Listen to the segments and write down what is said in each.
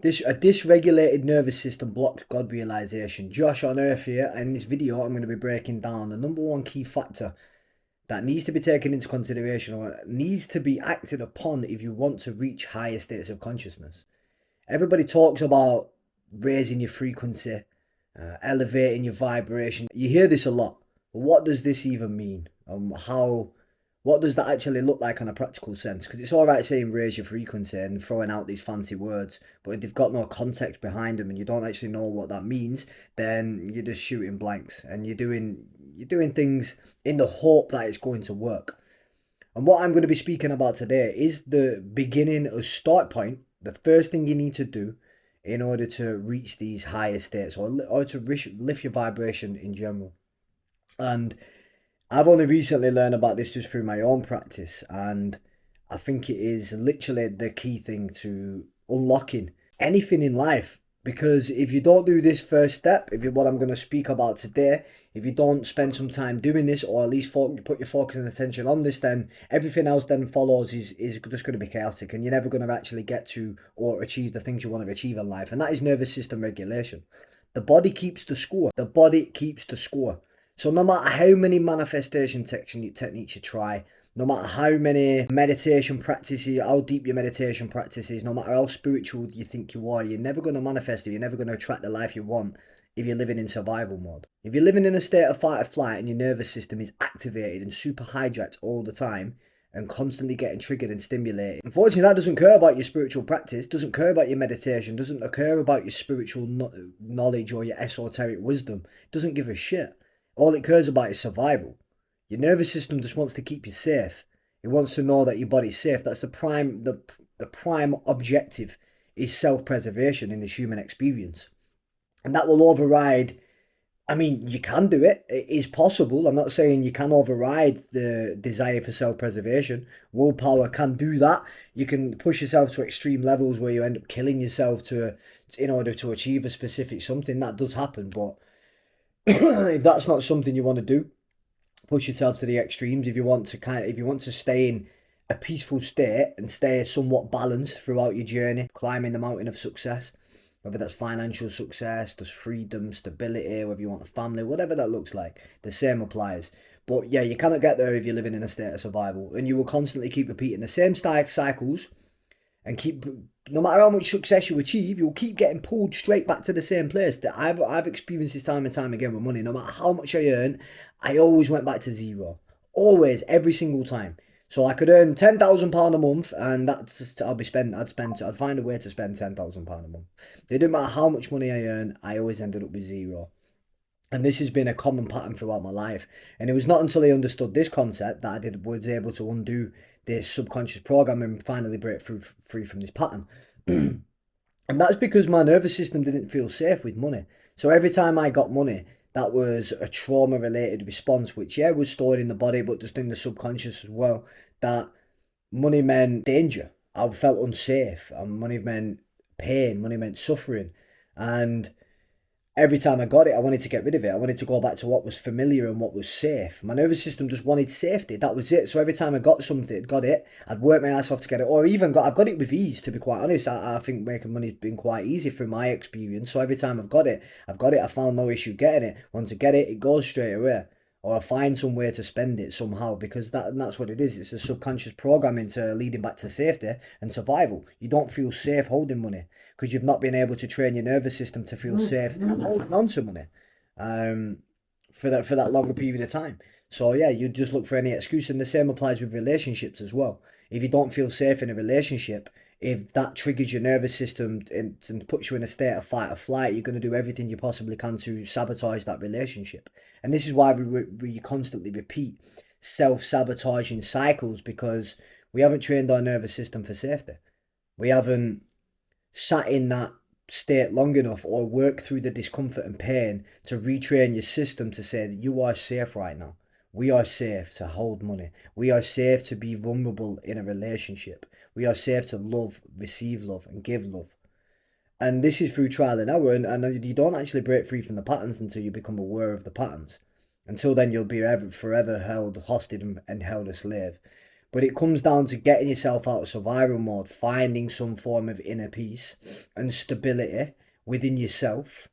A dysregulated nervous system blocks God realization. Josh on Earth here, and in this video I'm going to be breaking down the number one key factor that needs to be taken into consideration or needs to be acted upon if you want to reach higher states of consciousness. Everybody talks about raising your frequency, elevating your vibration. You hear this a lot. But what does this even mean? What does that actually look like on a practical sense? Because it's all right saying raise your frequency and throwing out these fancy words, but if they've got no context behind them and you don't actually know what that means, then you're just shooting blanks and you're doing things in the hope that it's going to work. And what I'm going to be speaking about today is the beginning or start point, the first thing you need to do in order to reach these higher states or to lift your vibration in general. And I've only recently learned about this just through my own practice, and I think it is literally the key thing to unlocking anything in life. Because if you don't do this first step, what I'm going to speak about today, if you don't spend some time doing this, or at least put your focus and attention on this, then everything else then follows is just going to be chaotic, and you're never going to actually get to or achieve the things you want to achieve in life. And that is nervous system regulation. The body keeps the score. The body keeps the score. So no matter how many manifestation techniques you try, no matter how many meditation practices, how deep your meditation practice is, no matter how spiritual you think you are, you're never going to manifest it. You're never going to attract the life you want if you're living in survival mode. If you're living in a state of fight or flight and your nervous system is activated and super hijacked all the time and constantly getting triggered and stimulated, unfortunately that doesn't care about your spiritual practice, doesn't care about your meditation, doesn't care about your spiritual knowledge or your esoteric wisdom, doesn't give a shit. All it cares about is survival. Your nervous system just wants to keep you safe. It wants to know that your body's safe. That's the prime objective is self-preservation in this human experience. And that will override, I mean, you can do it. It is possible. I'm not saying you can override the desire for self-preservation. Willpower can do that. You can push yourself to extreme levels where you end up killing yourself in order to achieve a specific something. That does happen, but if that's not something you want to do, push yourself to the extremes. If you want to stay in a peaceful state and stay somewhat balanced throughout your journey, climbing the mountain of success, whether that's financial success, there's freedom, stability, whether you want a family, whatever that looks like, the same applies. But yeah, you cannot get there if you're living in a state of survival, and you will constantly keep repeating the same cycles and no matter how much success you achieve, you'll keep getting pulled straight back to the same place. That I've experienced this time and time again with money. No matter how much I earn, I always went back to zero. Always, every single time. So I could earn £10,000 a month, and that's just, I'd find a way to spend £10,000 a month. It didn't matter how much money I earned, I always ended up with zero. And this has been a common pattern throughout my life. And it was not until I understood this concept that I was able to undo this subconscious program and finally break free from this pattern. And that's because my nervous system didn't feel safe with money. So every time I got money, that was a trauma-related response, which, yeah, was stored in the body, but just in the subconscious as well, that money meant danger. I felt unsafe, and money meant pain, money meant suffering. And every time I got it, I wanted to get rid of it. I wanted to go back to what was familiar and what was safe. My nervous system just wanted safety. That was it. So every time I got it, I'd work my ass off to get it. Or I've got it with ease, to be quite honest. I think making money's been quite easy from my experience. So every time I've got it. I found no issue getting it. Once I get it, it goes straight away. Or I find some way to spend it somehow, because that's what it is. It's a subconscious programming to leading back to safety and survival. You don't feel safe holding money because you've not been able to train your nervous system to feel safe holding on to money for that longer period of time. So yeah, you just look for any excuse, and the same applies with relationships as well. If you don't feel safe in a relationship, if that triggers your nervous system and puts you in a state of fight or flight, you're going to do everything you possibly can to sabotage that relationship. And this is why we constantly repeat self-sabotaging cycles, because we haven't trained our nervous system for safety. We haven't sat in that state long enough or worked through the discomfort and pain to retrain your system to say that you are safe right now. We are safe to hold money. We are safe to be vulnerable in a relationship. We are safe to love, receive love, and give love. And this is through trial and error, and you don't actually break free from the patterns until you become aware of the patterns. Until then, you'll be forever held hostage and held a slave. But it comes down to getting yourself out of survival mode, finding some form of inner peace and stability within yourself.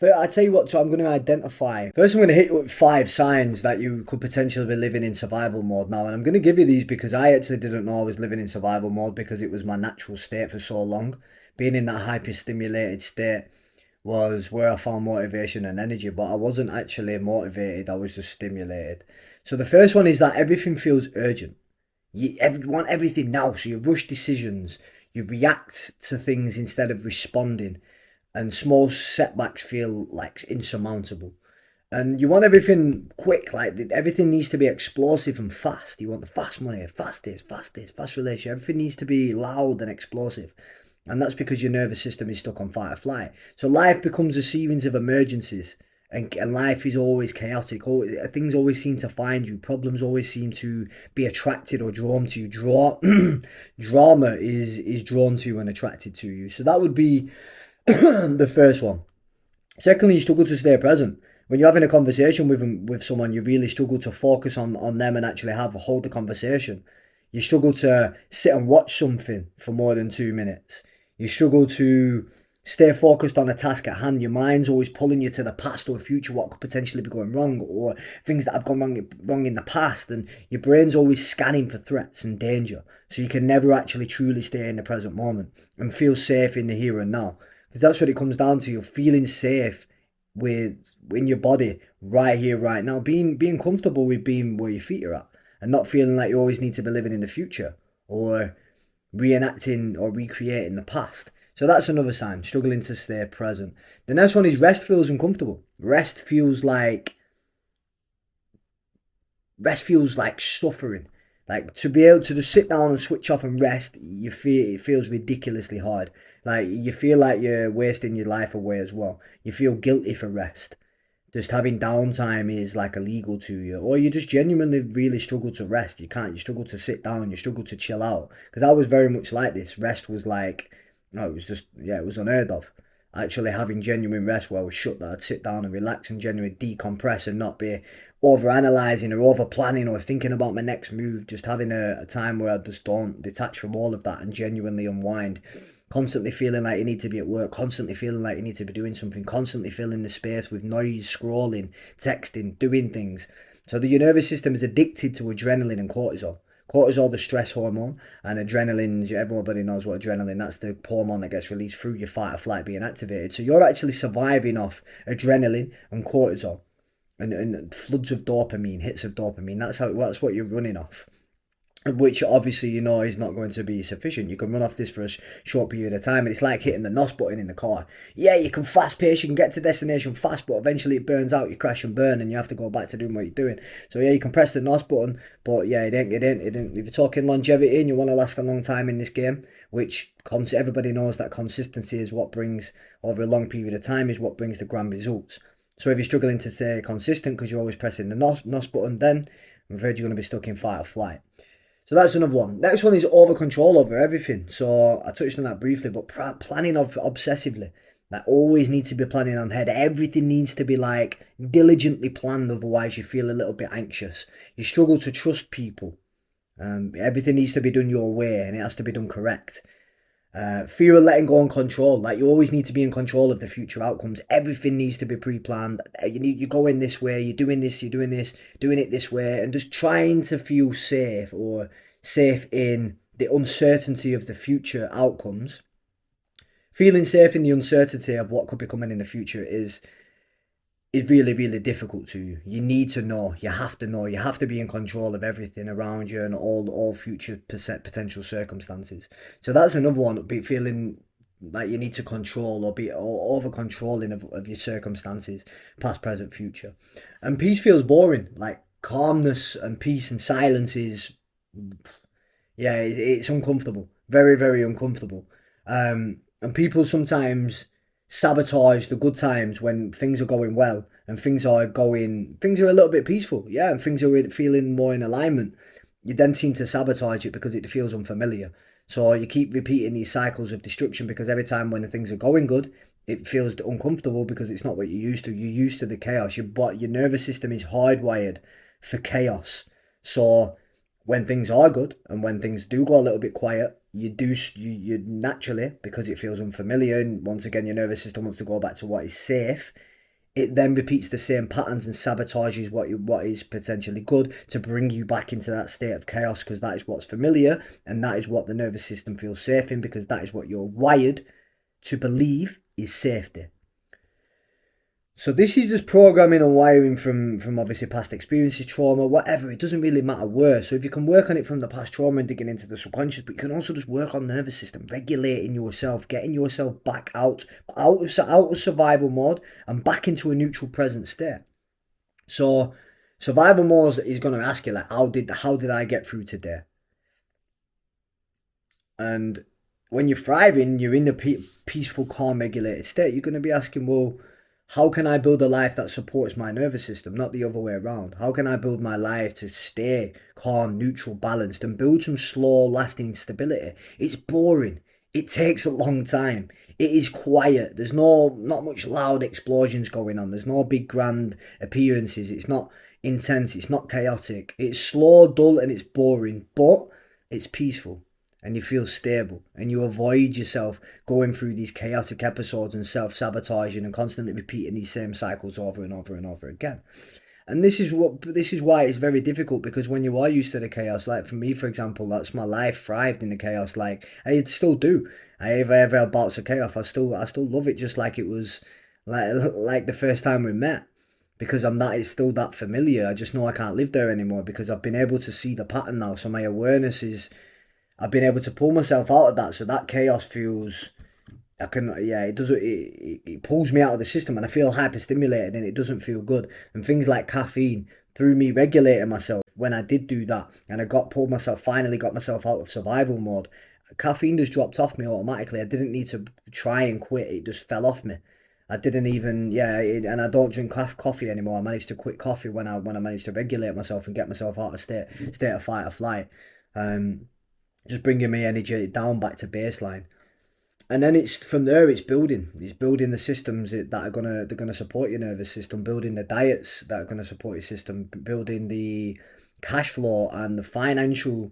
I tell you what, so I'm going to identify. First, I'm going to hit you with 5 signs that you could potentially be living in survival mode now. And I'm going to give you these because I actually didn't know I was living in survival mode because it was my natural state for so long. Being in that hyper-stimulated state was where I found motivation and energy, but I wasn't actually motivated, I was just stimulated. So the first one is that everything feels urgent. You want everything now, so you rush decisions, you react to things instead of responding, and small setbacks feel like insurmountable. And you want everything quick, like everything needs to be explosive and fast. You want the fast money, fast this, fast this, fast relationship. Everything needs to be loud and explosive. And that's because your nervous system is stuck on fight or flight. So life becomes a series of emergencies. And life is always chaotic. Things always seem to find you. Problems always seem to be attracted or drawn to you. Drama is drawn to you and attracted to you. So that would be the first one. Secondly, you struggle to stay present. When you're having a conversation with someone, you really struggle to focus on them and actually hold the conversation. You struggle to sit and watch something for more than 2 minutes. You struggle to stay focused on a task at hand. Your mind's always pulling you to the past or future, what could potentially be going wrong, or things that have gone wrong in the past. And your brain's always scanning for threats and danger. So you can never actually truly stay in the present moment and feel safe in the here and now. Because that's what it comes down to. You're feeling safe in your body right here, right now. Being comfortable with being where your feet are at, and not feeling like you always need to be living in the future or reenacting or recreating the past. So that's another sign, struggling to stay present. The next one is rest feels uncomfortable. Rest feels like suffering. Like to be able to just sit down and switch off and rest, it feels ridiculously hard. Like you feel like you're wasting your life away as well. You feel guilty for rest. Just having downtime is like illegal to you, or you just genuinely really struggle to rest. You struggle to sit down, you struggle to chill out. Because I was very much like this. Rest was like, no, it was just, yeah, it was unheard of. Actually having genuine rest where I was shut, that I'd sit down and relax and genuinely decompress and not be over analysing or over planning or thinking about my next move. Just having a time where I just don't detach from all of that and genuinely unwind. Constantly feeling like you need to be at work, constantly feeling like you need to be doing something, constantly filling the space with noise, scrolling, texting, doing things. So your nervous system is addicted to adrenaline and cortisol. Cortisol, the stress hormone, and adrenaline, everybody knows what adrenaline, that's the hormone that gets released through your fight or flight being activated. So you're actually surviving off adrenaline and cortisol and floods of dopamine, hits of dopamine. That's what you're running off, which obviously you know is not going to be sufficient. You can run off this for a short period of time, and it's like hitting the NOS button in the car. Yeah, you can fast pace, you can get to destination fast, but eventually it burns out, you crash and burn, and you have to go back to doing what you're doing. So yeah, you can press the NOS button, but yeah, it ain't. If you're talking longevity and you want to last a long time in this game, which everybody knows that consistency is what brings, over a long period of time, is what brings the grand results. So if you're struggling to stay consistent because you're always pressing the NOS button, then I'm afraid you're going to be stuck in fight or flight. So that's another one. Next one is over control over everything. So I touched on that briefly, but planning obsessively. Like always need to be planning on ahead. Everything needs to be like diligently planned, otherwise you feel a little bit anxious. You struggle to trust people. Everything needs to be done your way and it has to be done correct. Fear of letting go and control. Like you always need to be in control of the future outcomes. Everything needs to be pre-planned. You go in this way, you're doing this, doing it this way, and just trying to feel safe or safe in the uncertainty of the future outcomes. Feeling safe in the uncertainty of what could be coming in the future is really, really difficult to you. You need to know. You have to know. You have to be in control of everything around you and all future potential circumstances. So that's another one. Be feeling like you need to control or be over controlling of your circumstances, past, present, future. And peace feels boring. Like calmness and peace and silence is, yeah, it's uncomfortable. Very, very uncomfortable. And people sometimes sabotage the good times when things are going well and things are a little bit peaceful, yeah, and things are feeling more in alignment. You then seem to sabotage it because it feels unfamiliar. So you keep repeating these cycles of destruction because every time when things are going good, it feels uncomfortable because it's not what you're used to. You're used to the chaos. Your nervous system is hardwired for chaos. So When things are good and when things do go a little bit quiet, you naturally, because it feels unfamiliar, and once again your nervous system wants to go back to what is safe, it then repeats the same patterns and sabotages what is potentially good to bring you back into that state of chaos, because that is what's familiar and that is what the nervous system feels safe in, because that is what you're wired to believe is safety. So this is just programming and wiring from obviously past experiences, trauma, whatever. It doesn't really matter where. So if you can work on it from the past trauma and digging into the subconscious, but you can also just work on nervous system, regulating yourself, getting yourself back out of survival mode and back into a neutral present state. So survival mode is going to ask you like, how did I get through today? And when you're thriving, you're in a peaceful, calm, regulated state. You're going to be asking, well, how can I build a life that supports my nervous system, not the other way around? How can I build my life to stay calm, neutral, balanced, and build some slow, lasting stability? It's boring. It takes a long time. It is quiet. There's not much loud explosions going on. There's no big grand appearances. It's not intense. It's not chaotic. It's slow, dull, and it's boring, but it's peaceful and you feel stable and you avoid yourself going through these chaotic episodes and self-sabotaging and constantly repeating these same cycles over and over and over again. And this is why it's very difficult, because when you are used to the chaos, like for me, for example, that's my life thrived in the chaos. Like I still do. I ever have bouts of chaos, I still love it, just like it was like the first time we met, because it's still that familiar. I just know I can't live there anymore because I've been able to see the pattern now. So my awareness is, I've been able to pull myself out of that. So that chaos feels, I can, yeah, it doesn't, it pulls me out of the system and I feel hyperstimulated and it doesn't feel good. And things like caffeine, through me regulating myself when I did do that and finally got myself out of survival mode, caffeine just dropped off me automatically. I didn't need to try and quit, it just fell off me. I didn't even, and I don't drink coffee anymore. I managed to quit coffee when I managed to regulate myself and get myself out of state of fight or flight. Um, just bringing my energy down back to baseline. And then it's from there. It's building the systems that are gonna support your nervous system, building the diets that are gonna support your system, building the cash flow and the financial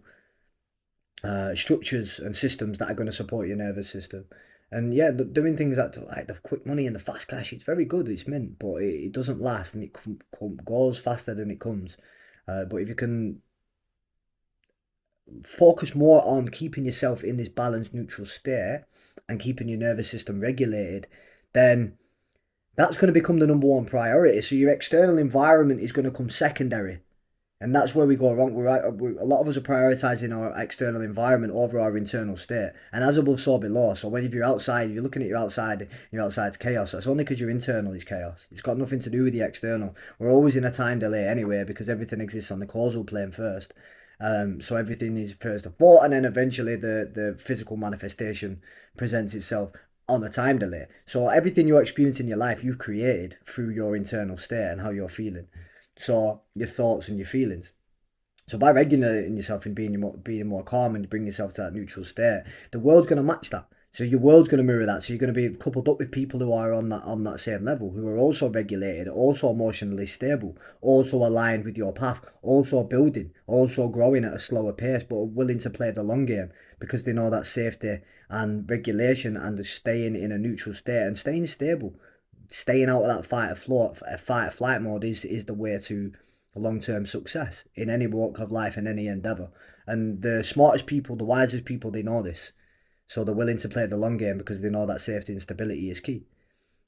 structures and systems that are going to support your nervous system. And yeah, doing things like the quick money and the fast cash, it's very good, it's mint, but it doesn't last and it goes faster than it comes. But if you can focus more on keeping yourself in this balanced, neutral state and keeping your nervous system regulated, then that's going to become the number one priority. So your external environment is going to come secondary. And that's where we go wrong. A lot of us are prioritizing our external environment over our internal state. And as above, so below. So when if you're outside, you're looking at your outside's chaos. That's only because your internal is chaos. It's got nothing to do with the external. We're always in a time delay anyway, because everything exists on the causal plane first. So everything is first a thought, and then eventually the physical manifestation presents itself on a time delay. So everything you're experiencing in your life, you've created through your internal state and how you're feeling. So your thoughts and your feelings. So by regulating yourself and being more calm and bring yourself to that neutral state, the world's going to match that. So your world's going to mirror that. So you're going to be coupled up with people who are on that same level, who are also regulated, also emotionally stable, also aligned with your path, also building, also growing at a slower pace, but are willing to play the long game because they know that safety and regulation and staying in a neutral state and staying stable, staying out of that fight or flight mode is the way to long term success in any walk of life and any endeavor. And the smartest people, the wisest people, they know this. So they're willing to play the long game because they know that safety and stability is key.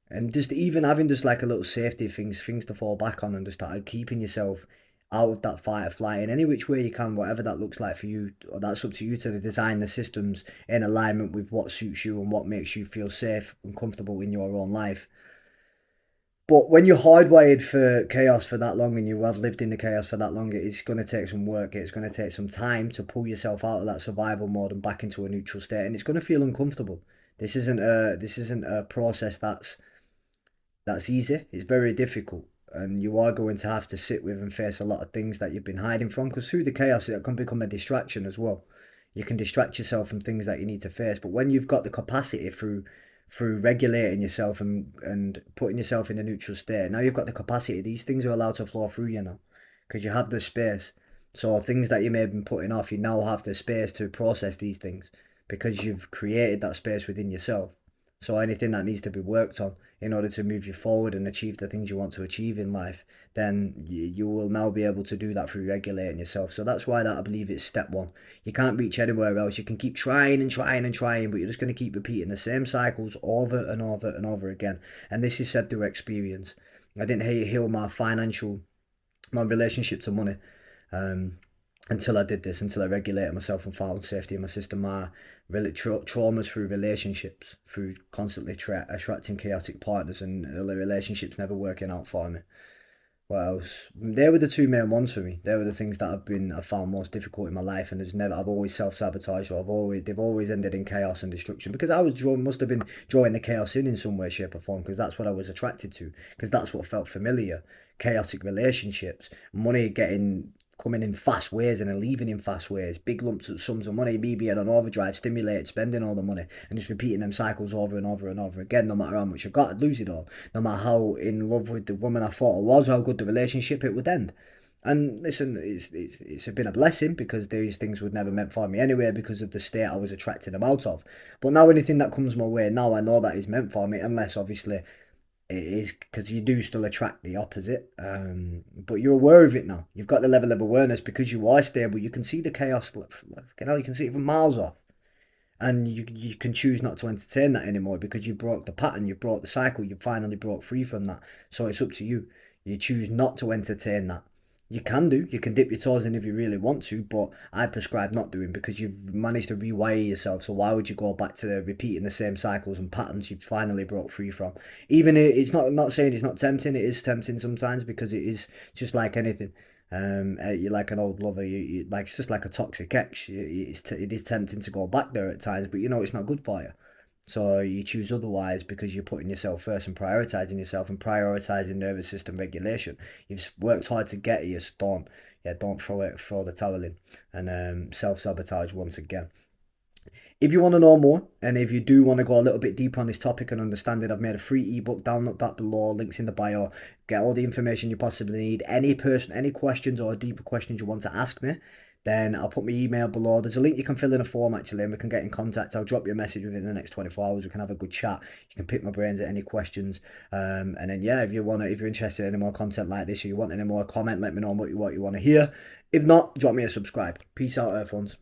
And just even having just like a little safety things to fall back on, and just start keeping yourself out of that fight or flight in any which way you can, whatever that looks like for you. Or that's up to you to design the systems in alignment with what suits you and what makes you feel safe and comfortable in your own life. But when you're hardwired for chaos for that long and you have lived in the chaos for that long, it's going to take some work. It's going to take some time to pull yourself out of that survival mode and back into a neutral state, and it's going to feel uncomfortable. This isn't a process that's easy. It's very difficult, and you are going to have to sit with and face a lot of things that you've been hiding from. Because through the chaos, it can become a distraction as well. You can distract yourself from things that you need to face. But when you've got the capacity through regulating yourself and putting yourself in a neutral state, now you've got the capacity. These things are allowed to flow through you now, because you have the space. So things that you may have been putting off, you now have the space to process these things because you've created that space within yourself. So anything that needs to be worked on in order to move you forward and achieve the things you want to achieve in life, then you will now be able to do that through regulating yourself. So that's why that I believe it's step one. You can't reach anywhere else. You can keep trying and trying and trying, but you're just going to keep repeating the same cycles over and over and over again. And this is said through experience. I didn't heal my relationship to money um, until I did this, until I regulated myself and found safety in my system. My really traumas through relationships, through constantly attracting chaotic partners and the relationships never working out for me. What else? They were the two main ones for me. They were the things that I found most difficult in my life, and I've always self-sabotaged, or they've always ended in chaos and destruction because must have been drawing the chaos in some way, shape, or form because that's what I was attracted to, because that's what felt familiar. Chaotic relationships, money getting coming in fast ways and then leaving in fast ways, big lumps of sums of money, me being on overdrive, stimulated, spending all the money, and just repeating them cycles over and over and over again. No matter how much I got, I'd lose it all. No matter how in love with the woman I thought I was, how good the relationship, it would end. And listen, it's been a blessing because these things were never meant for me anyway because of the state I was attracting them out of. But now anything that comes my way, now I know that is meant for me, unless obviously it is, because you do still attract the opposite. But you're aware of it now. You've got the level of awareness because you are stable. You can see the chaos. You can see it from miles off, and you can choose not to entertain that anymore because you broke the pattern, you broke the cycle, you finally broke free from that. So it's up to you. You choose not to entertain that. You can dip your toes in if you really want to, but I prescribe not doing because you've managed to rewire yourself. So why would you go back to repeating the same cycles and patterns you've finally broke free from? Even it's not saying it's not tempting. It is tempting sometimes because it is just like anything. You're like an old lover. Like it's just like a toxic ex. It is tempting to go back there at times, but you know it's not good for you. So you choose otherwise because you're putting yourself first and prioritizing nervous system regulation. You've worked hard to get here, so don't throw the towel in and self sabotage once again. If you want to know more, and if you do want to go a little bit deeper on this topic and understand it, I've made a free ebook. Download that below. Links in the bio. Get all the information you possibly need. Any questions or deeper questions you want to ask me, then I'll put my email below. There's a link you can fill in a form actually, and we can get in contact. I'll drop you a message within the next 24 hours. We can have a good chat. You can pick my brains at any questions. And then yeah, if you're interested in any more content like this, or you want any more, comment. Let me know what you want to hear. If not, drop me a subscribe. Peace out, Earth ones.